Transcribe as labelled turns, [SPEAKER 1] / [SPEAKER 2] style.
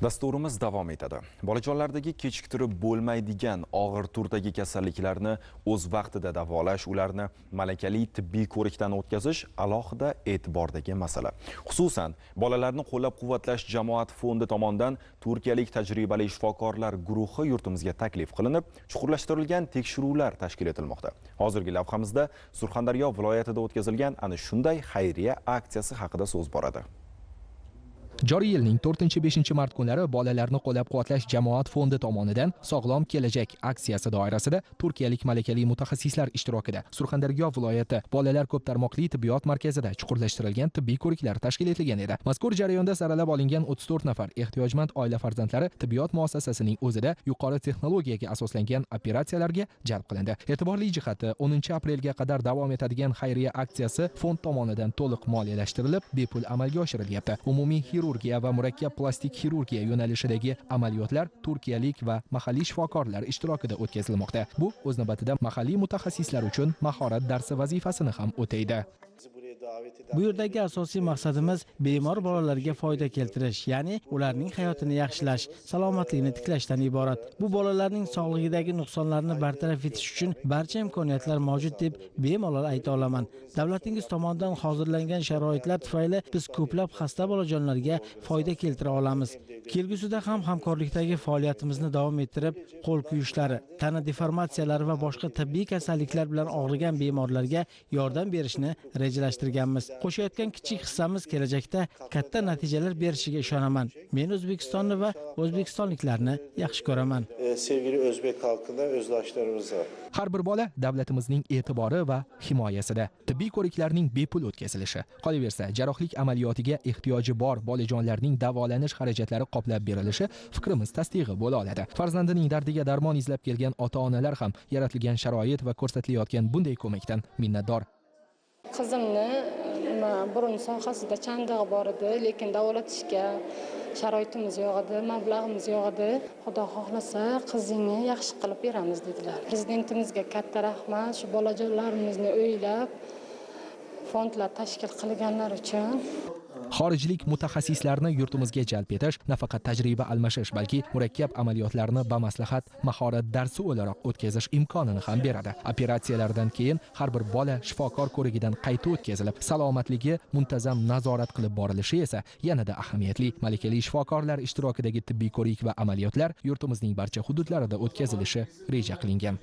[SPEAKER 1] Dasturimiz davom etadi. Bolajonlardagi kechiktirib bo'lmaydigan og'ir turdagi kasalliklarni o'z vaqtida davolash, ularni malakali tibbiy ko'rikdan o'tkazish alohida e'tibordagi masala. Xususan, bolalarni qo'llab-quvvatlash jamoat fondi tomonidan turkiyalik tajribali shifokorlar guruhi yurtimizga taklif qilinib, chuqurlashtirilgan tekshiruvlar tashkil etilmoqda. Hozirgi lavhamizda Surxondaryo viloyatida o'tkazilgan ana shunday xayriya aksiyasi haqida so'z boradi.
[SPEAKER 2] Joriy yilning 4-5 mart kunlari bolalarni qo'llab-quvvatlash jamoat fondi tomonidan Sog'lom kelajak aksiyasi doirasida turkiyalik malakali mutaxassislar ishtirokida Surxondaryo viloyati bolalar ko'p tarmoqli tibbiyot markazida chuqurlashtirilgan tibbiy ko'riklar tashkil etilgan edi. Mazkur jarayonda saralab olingan 34 nafar ehtiyojmand oila farzandlari tibbiyot muassasasining o'zida yuqori texnologiyaga asoslangan operatsiyalarga jalb qilindi. E'tiborli jihati 10 aprelga qadar davom etadigan xayriya aksiyasi fond tomonidan to'liq moliyalashtirilib, bepul amalga oshirilyapti. Umumiy xirurgiya va murakkab plastik xirurgiya yo'nalishidagi amaliyotlar turkiyalik va mahalliy shifokorlar ishtirokida o'tkazilmoqda. Bu o'z navbatida mahalliy mutaxassislar uchun mahorat darsi vazifasini ham o'taydi.
[SPEAKER 3] Bu yerdagi asosiy maqsadimiz bemor bolalarga foyda keltirish, ya'ni ularning hayotini yaxshilash, salomatligini tiklashdan iborat. Bu bolalarning sog'lig'idagi nuqsonlarni bartaraf etish uchun barcha imkoniyatlar mavjud deb bemalol ayta olaman. Davlatingiz tomonidan hozirlangan sharoitlar tufayli biz ko'plab xasta bolajonlarga foyda keltira olamiz. Kelgusida ham hamkorlikdagi faoliyatimizni davom ettirib, qo'l kuyishlari, tana deformatsiyalari va boshqa tibbiy kasalliklar bilan og'rigan bemorlarga yordam berishni rejalashtirganmiz. Qo'shayotgan kichik hissamiz kelajakda katta natijalar berishiga ishonaman. Men O'zbekistonni va o'zbekistonliklarni yaxshi ko'raman.
[SPEAKER 4] Sevgili o'zbek xalqida o'zdoshlarimiz bor.
[SPEAKER 2] Har bir bola davlatimizning e'tibori va himoyasida. Tibbiy ko'riklarning bepul o'tkazilishi, qolaversa jarrohlik amaliyotiga ehtiyoji bor bolajonlarning davolanish xarajatlari qoplab berilishi fikrimiz tasdig'i bo'la oladi. Farzandining dardiga darmon izlab kelgan ota-onalar ham yaratilgan sharoit va ko'rsatilayotgan bunday ko'makdan minnatdor.
[SPEAKER 5] Qizimni burun sohasida chandig'i bor edi, lekin davolatishga sharoitimiz yo'q edi, mablag'imiz yo'q edi. Xudo xohlasa qizingni yaxshi qilib beramiz dedilar. Prezidentimizga katta rahmat, shu bolajonlarimizni o'ylab fondlar tashkil qilganlar uchun.
[SPEAKER 2] Xorijlik mutaxassislarni yurtimizga jalb etish nafaqat tajriba almashish, balki murakkab amaliyotlarni bamaslahat mahorat darsi o'laroq o'tkazish imkonini ham beradi. Operatsiyalardan keyin har bir bola shifokor ko'rigidan qayta o'tkazilib, salomatligi muntazam nazorat qilib borilishi esa yanada ahamiyatli. Malakali shifokorlar ishtirokidagi tibbiy ko'rik va amaliyotlar yurtimizning barcha hududlarida o'tkazilishi reja qilingan.